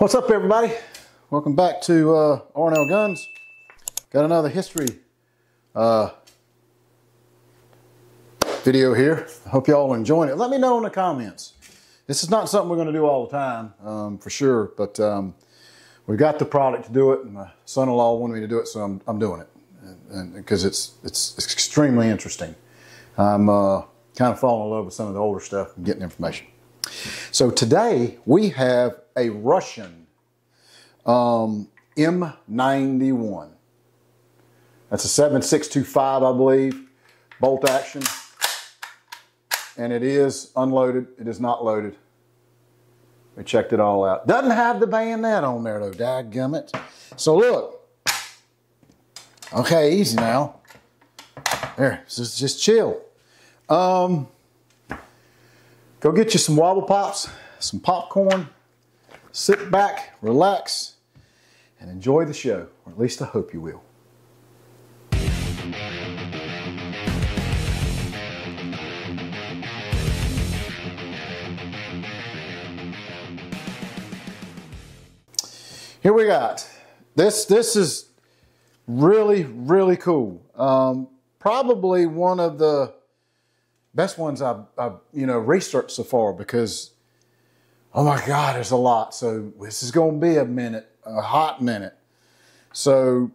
What's up, everybody? Welcome back to R&L Guns. Got another history video here. I hope y'all are enjoying it. Let me know in the comments. This is not something we're going to do all the time, for sure, but we got the product to do it, and my son-in-law wanted me to do it, so I'm doing it, and because it's extremely interesting. I'm kind of falling in love with some of the older stuff and getting information. So today we have a Russian M91. That's a 7625, I believe, bolt action, and it is unloaded. It is not loaded. We checked it all out. Doesn't have the bayonet on there though, dadgummit. So look. Okay, easy now. There, just chill. Go get you some wobble pops, some popcorn, sit back, relax, and enjoy the show, or at least I hope you will. Here we got, this is really, really cool. Probably one of the best ones I've researched so far, because, oh my God, there's a lot. So this is going to be a hot minute. So,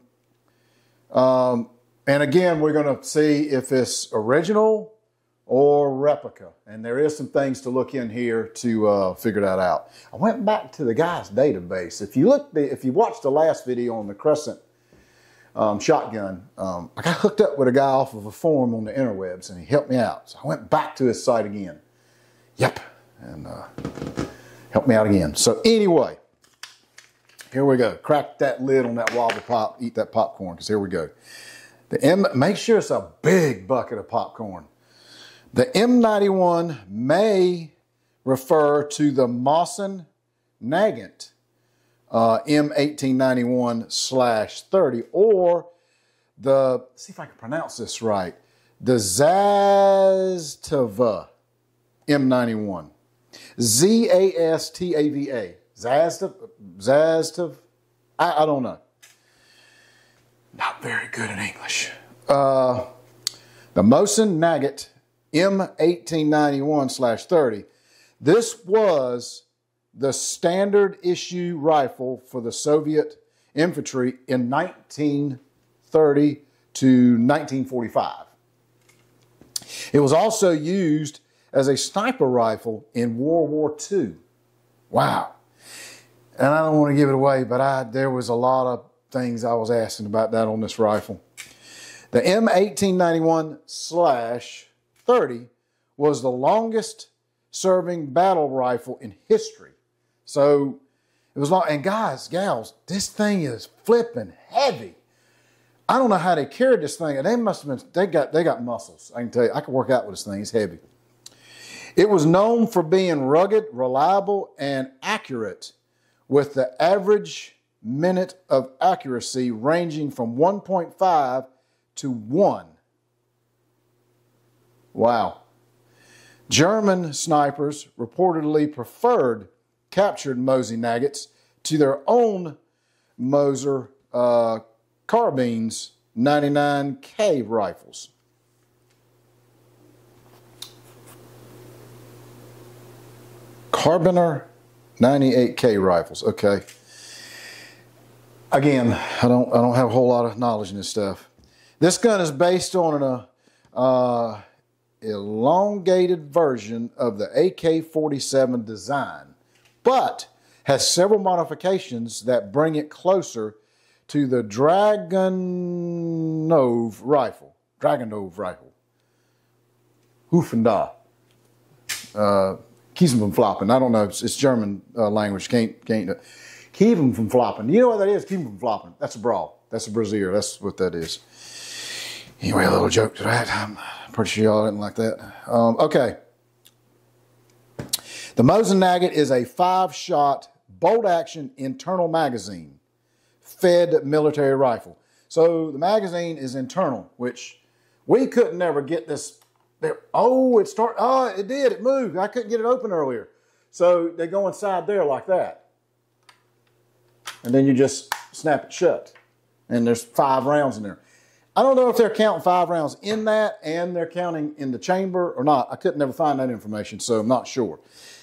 and again, we're going to see if it's original or replica. And there is some things to look in here to figure that out. I went back to the guy's database. If you watched the last video on the Crescent shotgun, I got hooked up with a guy off of a forum on the interwebs, and he helped me out. So I went back to his site again. Yep, and helped me out again. So anyway, here we go. Crack that lid on that wobble pop. Eat that popcorn, because here we go. Make sure it's a big bucket of popcorn. The M91 may refer to the Mosin-Nagant M1891/30, or see if I can pronounce this right, the Zastava M91. Z-A-S-T-A-V-A. Zastav? I don't know. Not very good in English. The Mosin-Nagant M1891/30. This was the standard issue rifle for the Soviet infantry in 1930 to 1945. It was also used as a sniper rifle in World War II. Wow. And I don't want to give it away, but there was a lot of things I was asking about that on this rifle. The M1891/30 was the longest serving battle rifle in history. So it was long, and guys, gals, this thing is flipping heavy. I don't know how they carried this thing. They must have been, they got muscles. I can tell you, I can work out with this thing. It's heavy. It was known for being rugged, reliable, and accurate, with the average minute of accuracy ranging from 1.5 to 1. Wow. German snipers reportedly preferred captured Mosin-Nagants to their own Moser carbines 99K rifles. Carbiner 98K rifles. Okay. Again, I don't have a whole lot of knowledge in this stuff. This gun is based on an elongated version of the AK-47 design, but has several modifications that bring it closer to the Dragunov rifle. Hufenda. Kiesenflappen. I don't know. It's German language. Can't. Kiesenflappen. You know what that is? Kiesenflappen. That's a brawl. That's a brazier. That's what that is. Anyway, a little joke to that. I'm pretty sure y'all didn't like that. Okay. The Mosin-Nagant is a 5-shot bolt-action internal magazine fed military rifle. So the magazine is internal, which we couldn't never get this. Oh, it did. It moved. I couldn't get it open earlier. So they go inside there like that. and then you just snap it shut. And there's 5 rounds in there. I don't know if they're counting 5 rounds in that and they're counting in the chamber or not. I couldn't never find that information, so I'm not sure.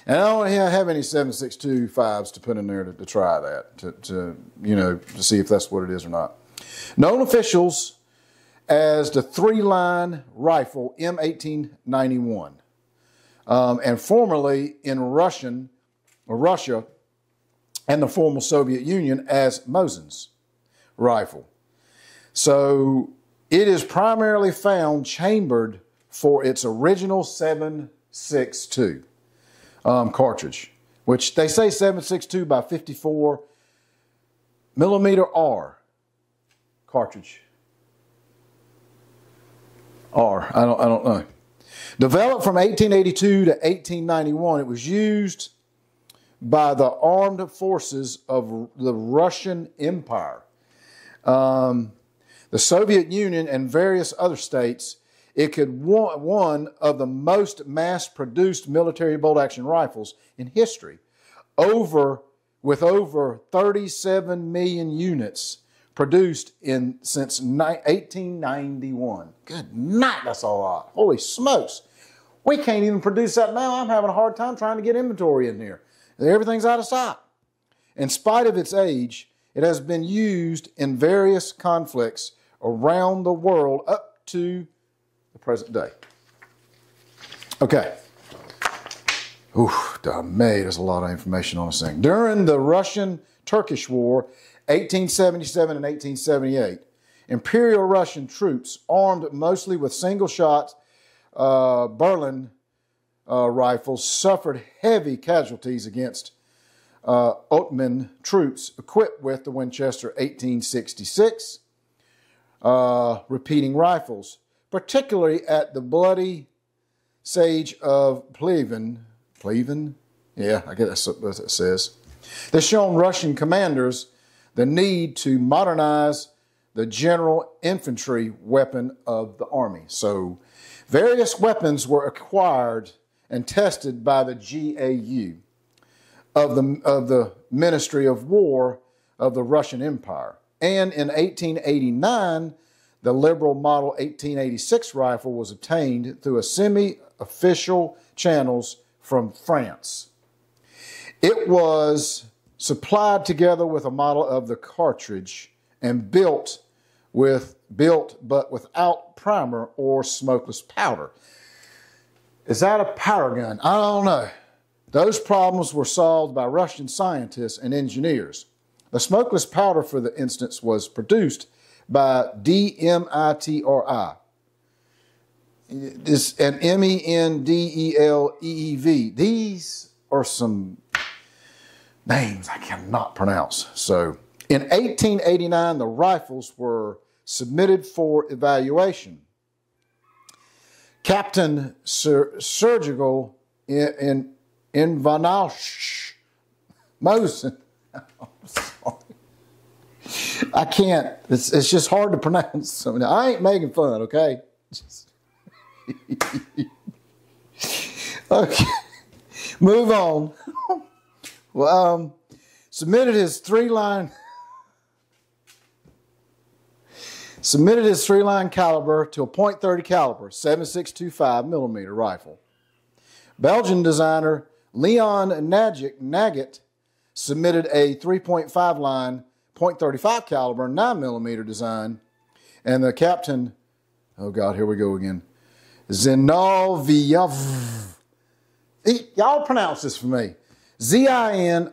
And I don't have any 7.62 5s to put in there to try that, to see if that's what it is or not. Known officials as the 3-line rifle M1891, and formerly in Russia and the former Soviet Union as Mosin's rifle. So it is primarily found chambered for its original 7.62 cartridge, which they say 7.62 by 54 millimeter R cartridge. R, I don't know. Developed from 1882 to 1891, it was used by the armed forces of the Russian Empire, the Soviet Union, and various other states. It could one of the most mass-produced military bolt-action rifles in history, with over 37 million units produced since 1891. Good night, that's a lot. Holy smokes. We can't even produce that now. I'm having a hard time trying to get inventory in here. Everything's out of stock. In spite of its age, it has been used in various conflicts around the world up to the present day. Okay. Oof, there's a lot of information on this thing. During the Russian-Turkish War, 1877 and 1878, Imperial Russian troops, armed mostly with single-shot Berlin rifles, suffered heavy casualties against Ottoman troops equipped with the Winchester 1866 repeating rifles, particularly at the bloody siege of Pleven. Yeah, I guess that's what it says. This shown Russian commanders the need to modernize the general infantry weapon of the army. So various weapons were acquired and tested by the GAU of the Ministry of War of the Russian Empire. And in 1889, the Liberal Model 1886 rifle was obtained through a semi-official channels from France. It was supplied together with a model of the cartridge and built but without primer or smokeless powder. Is that a powder gun? I don't know. Those problems were solved by Russian scientists and engineers. The smokeless powder, for the instance, was produced by DMITRI. It's an MENDELEEV. These are some names I cannot pronounce. So in 1889, the rifles were submitted for evaluation. Captain Surgical in Vanash Mosin. I can't. It's just hard to pronounce. I ain't making fun, okay? Okay. Move on. Well, submitted his three-line caliber to a .30 caliber 7.625 millimeter rifle. Belgian designer Leon Nagget submitted a 3.5 line .35 caliber 9 millimeter design, and the captain, oh God, here we go again, Zinoviev. Y'all pronounce this for me. Zinoviev.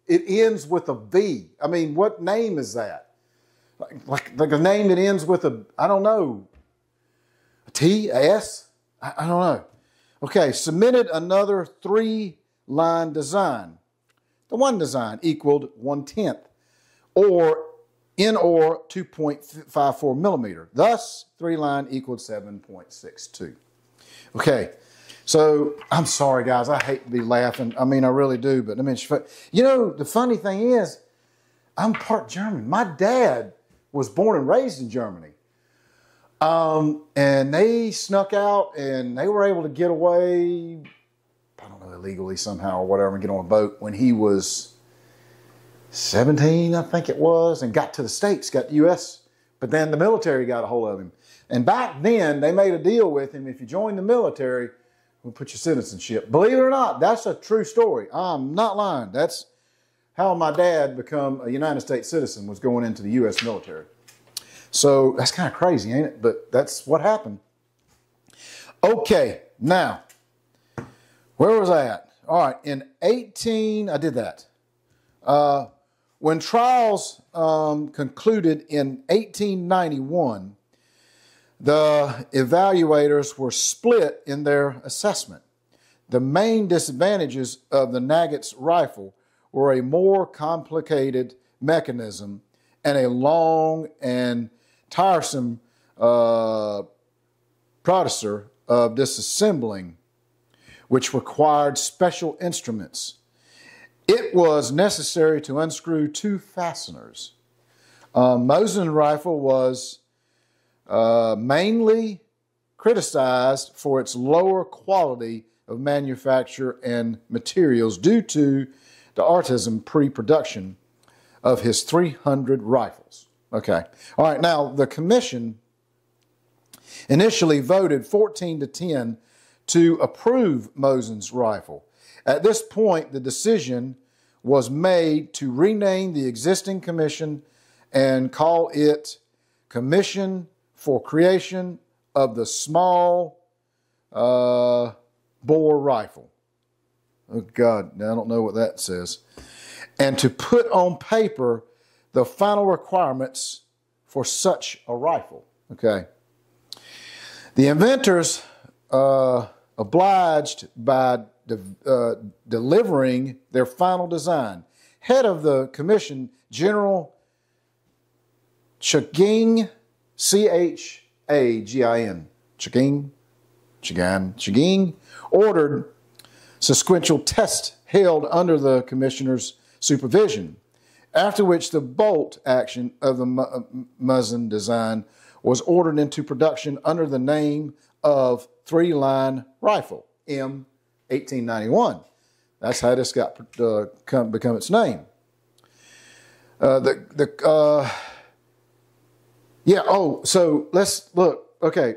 It ends with a V. I mean, what name is that? Like a name that ends with a, I don't know, a T, a S? I don't know. Okay, submitted another 3-line design. The one design equaled 1/10 or 2.54 millimeter. Thus, 3-line equaled 7.62. Okay, so I'm sorry, guys. I hate to be laughing. I mean, I really do. But I mean, you know, the funny thing is, I'm part German. My dad was born and raised in Germany. And they snuck out and they were able to get away, I don't know, illegally somehow or whatever, and get on a boat when he was 17, I think it was, and got to the States, got the U.S., but then the military got a hold of him. And back then, they made a deal with him. If you join the military, we'll put your citizenship. Believe it or not, that's a true story. I'm not lying. That's how my dad became a United States citizen, was going into the U.S. military. So that's kind of crazy, ain't it? But that's what happened. Okay, now, where was I at? All right, I did that. When trials concluded in 1891, the evaluators were split in their assessment. The main disadvantages of the Nagant's rifle were a more complicated mechanism and a long and tiresome process of disassembling, which required special instruments. It was necessary to unscrew 2 fasteners. Mosin rifle was mainly criticized for its lower quality of manufacture and materials due to the artisan pre-production of his 300 rifles. Okay. All right. Now, the commission initially voted 14-10 to approve Mosin's rifle. At this point, the decision was made to rename the existing commission and call it Commission for Creation of the Small Bore Rifle. Oh, God, I don't know what that says. And to put on paper the final requirements for such a rifle. Okay. The inventors obliged by delivering their final design. Head of the commission, General Chagin, C-H-A-G-I-N, Chagin, ordered sequential tests held under the commissioner's supervision, after which the bolt action of the Mosin design was ordered into production under the name of 3-line rifle, M1891. That's how this got become its name. So let's look. Okay,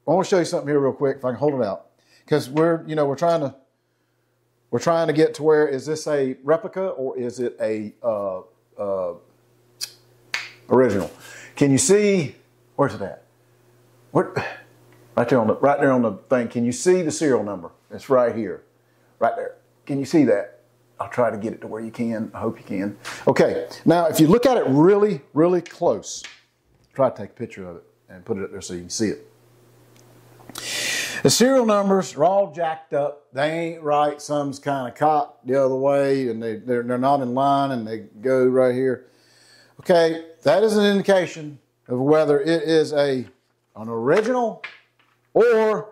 I want to show you something here real quick if I can hold it out, because we're trying to get to where, is this a replica or is it a original? Can you see? Where's it at? What? Right there on the thing. Can you see the serial number? It's right here, right there. Can you see that? I'll try to get it to where you can. I hope you can. Okay. Now, if you look at it really, really close, try to take a picture of it and put it up there so you can see it. The serial numbers are all jacked up. They ain't right. Some's kind of cocked the other way, and they're not in line, and they go right here. Okay, that is an indication of whether it is an original or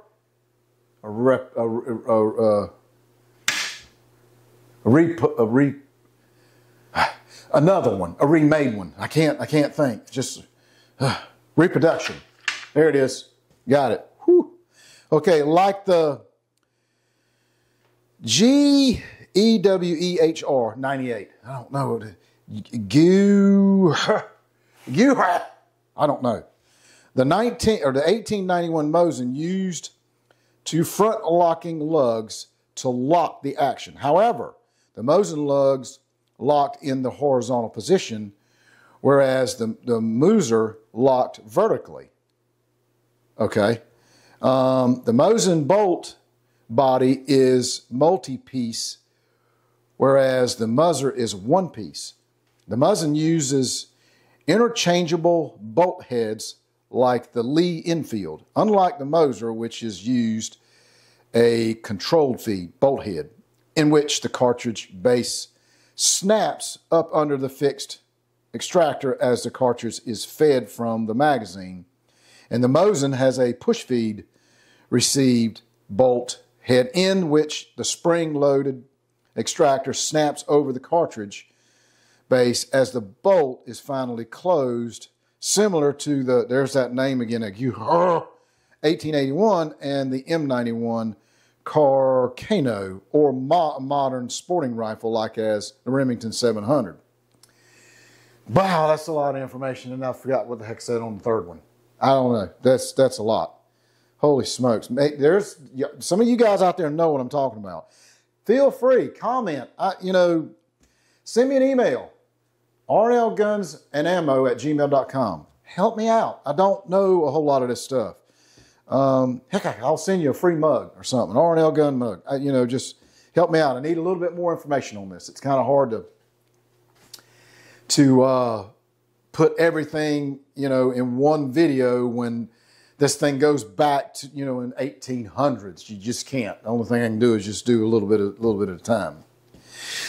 another one, a remade one. I can't think. Just reproduction. There it is. Got it. Whew. Okay, like the GEWEHR 98. I don't know. I don't know. The 1891 Mosin used 2 front locking lugs to lock the action. However, the Mosin lugs locked in the horizontal position, whereas the Mauser locked vertically. Okay. The Mosin bolt body is multi-piece, whereas the Mauser is one piece. The Mosin uses interchangeable bolt heads like the Lee Enfield, unlike the Mauser, which is used a controlled feed bolt head, in which the cartridge base snaps up under the fixed extractor as the cartridge is fed from the magazine. And the Mosin has a push feed received bolt head in which the spring-loaded extractor snaps over the cartridge base as the bolt is finally closed, similar to there's that name again, 1881 and the M91 Carcano, or modern sporting rifle like as the Remington 700. Wow, that's a lot of information, and I forgot what the heck said on the third one. I don't know. That's a lot. Holy smokes. There's some of you guys out there know what I'm talking about. Feel free, comment. Send me an email, rnlgunsandammo@gmail.com. Help me out. I don't know a whole lot of this stuff. Heck, I'll send you a free mug or something, an R&L gun mug. Just help me out. I need a little bit more information on this. It's kind of hard to put everything, in one video when this thing goes back to, in 1800s. You just can't. The only thing I can do is just do a little bit at a time.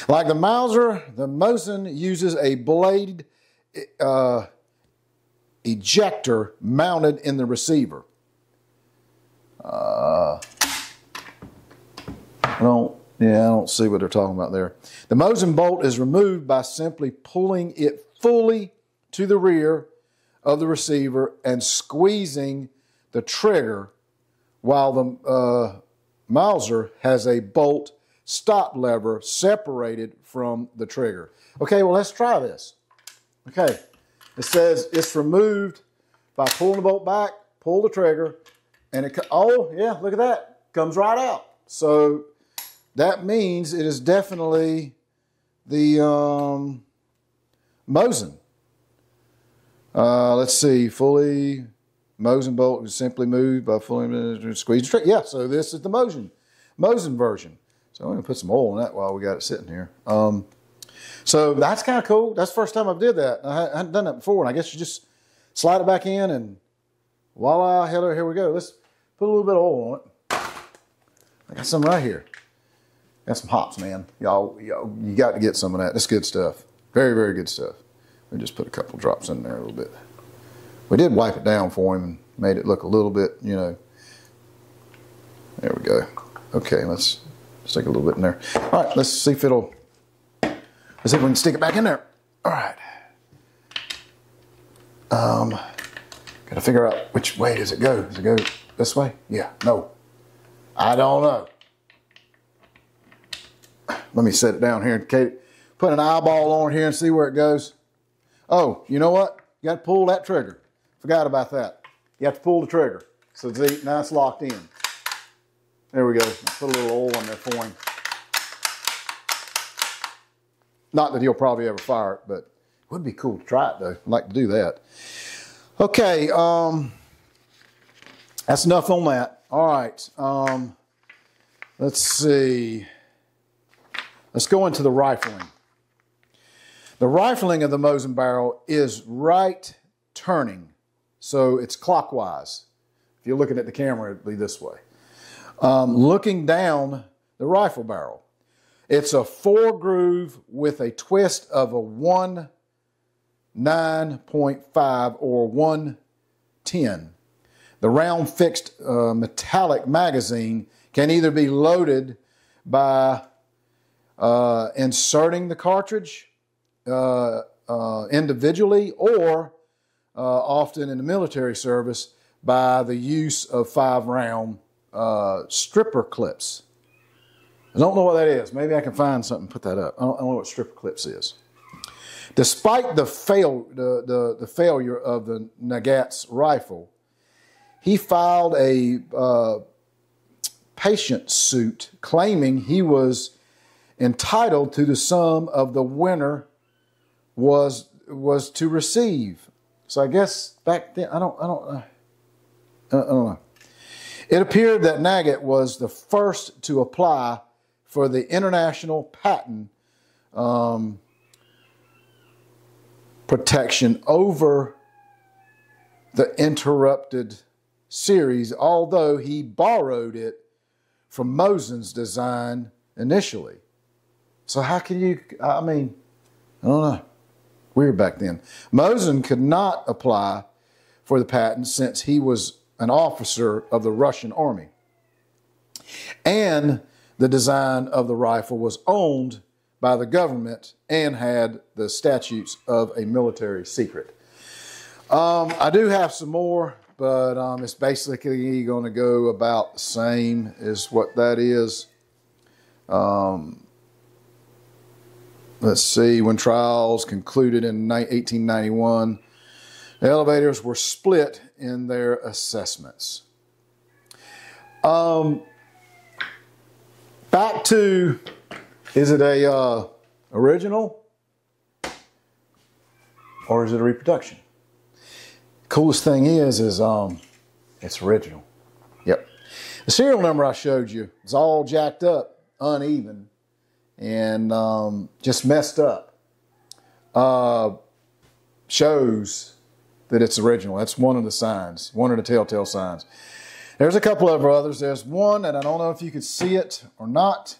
Like the Mauser, the Mosin uses a blade ejector mounted in the receiver. I don't see what they're talking about there. The Mosin bolt is removed by simply pulling it fully to the rear of the receiver and squeezing the trigger, while the Mauser has a bolt stop lever separated from the trigger. Okay, well, let's try this. Okay, it says it's removed by pulling the bolt back, pull the trigger, and oh yeah, look at that, comes right out. So that means it is definitely the Mosin. Let's see, fully Mosin bolt is simply moved by fully squeeze the trigger. Yeah, so this is the Mosin version. So I'm going to put some oil in that while we got it sitting here. So that's kind of cool. That's the first time I've did that. I hadn't done that before, and I guess you just slide it back in, and voila, here we go. Let's put a little bit of oil on it. I got some right here. Got some hops, man. Y'all, you got to get some of that. That's good stuff. Very, very good stuff. We just put a couple drops in there a little bit. We did wipe it down for him and made it look a little bit, There we go. Okay, let's stick a little bit in there. All right, let's see if we can stick it back in there. All right. Got to figure out which way does it go. Does it go this way? Yeah, no. I don't know. Let me set it down here. Kate, put an eyeball on here and see where it goes. Oh, you know what? You got to pull that trigger. Forgot about that. You have to pull the trigger. So see, now it's locked in. There we go. Put a little oil in there for him. Not that he'll probably ever fire it, but it would be cool to try it, though. I'd like to do that. Okay, that's enough on that. All right, let's see. Let's go into the rifling. The rifling of the Mosin barrel is right turning, so it's clockwise. If you're looking at the camera, it'll be this way. Looking down the rifle barrel, it's a 4-groove with a twist of a 1.9.5 or 110. The round fixed metallic magazine can either be loaded by inserting the cartridge individually, or often in the military service by the use of 5-round stripper clips. I don't know what that is. Maybe I can find something and put that up. I don't know what stripper clips is. Despite the failure of the Nagat's rifle, he filed a patent suit claiming he was entitled to the sum of the winner was to receive. So I guess back then, I don't know. It appeared that Nagat was the first to apply for the international patent protection over the interrupted series, although he borrowed it from Mosin's design initially. So how can you, I don't know. Weird back then. Mosin could not apply for the patent since he was an officer of the Russian army. And the design of the rifle was owned by the government and had the statutes of a military secret. I do have some more, but it's basically going to go about the same as what that is. let's see, when trials concluded in 1891, the elevators were split in their assessments. Back to, is it a original or is it a reproduction? Coolest thing is it's original. Yep. The serial number I showed you is all jacked up, uneven, and just messed up. Shows that it's original. That's one of the signs, one of the telltale signs. There's a couple of others. There's one, and I don't know if you could see it or not,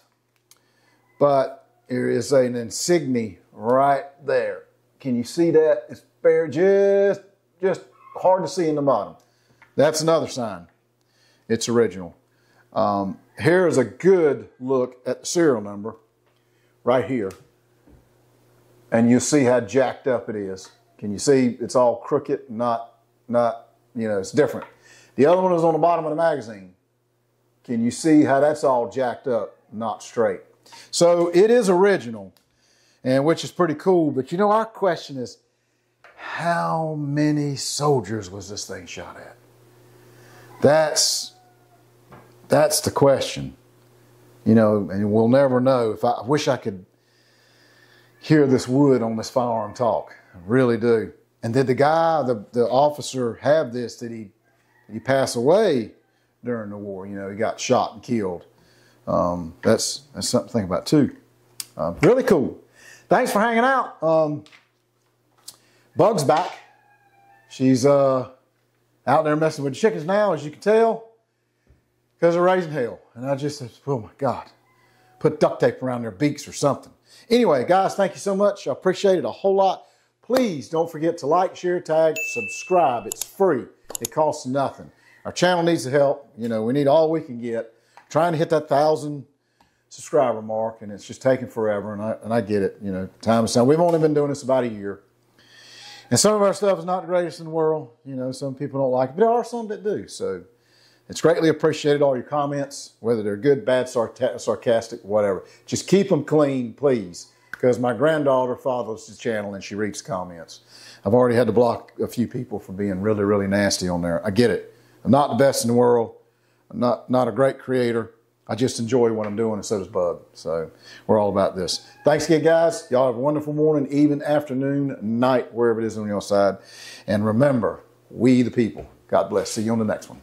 but there is an insignia right there. Can you see that? It's bare, just hard to see in the bottom. That's another sign. It's original. Here is a good look at the serial number right here, and you see how jacked up it is. Can you see it's all crooked, not, it's different. The other one is on the bottom of the magazine. Can you see how that's all jacked up, not straight? So it is original, and which is pretty cool. But our question is, how many soldiers was this thing shot at? That's the question. And we'll never know. I wish I could hear this wood on this firearm talk. I really do. And did the guy, the officer, have this? Did he pass away during the war? He got shot and killed. That's something to think about too. Really cool. Thanks for hanging out. Bug's back. She's out there messing with the chickens now, as you can tell, because they're raising hell. And I just said, oh my God, put duct tape around their beaks or something. Anyway, guys, thank you so much. I appreciate it a whole lot. Please don't forget to like, share, tag, subscribe. It's free. It costs nothing. Our channel needs the help. We need all we can get. Trying to hit that 1,000 subscriber mark, and it's just taking forever, and I get it. Time is time. We've only been doing this about a year. And some of our stuff is not the greatest in the world. Some people don't like it, but there are some that do. So it's greatly appreciated, all your comments, whether they're good, bad, sarcastic, whatever. Just keep them clean, please, because my granddaughter follows the channel and she reads comments. I've already had to block a few people for being really, really nasty on there. I get it. I'm not the best in the world. I'm not a great creator. I just enjoy what I'm doing, and so does Bug. So we're all about this. Thanks again, guys. Y'all have a wonderful morning, evening, afternoon, night, wherever it is on your side. And remember, we the people. God bless. See you on the next one.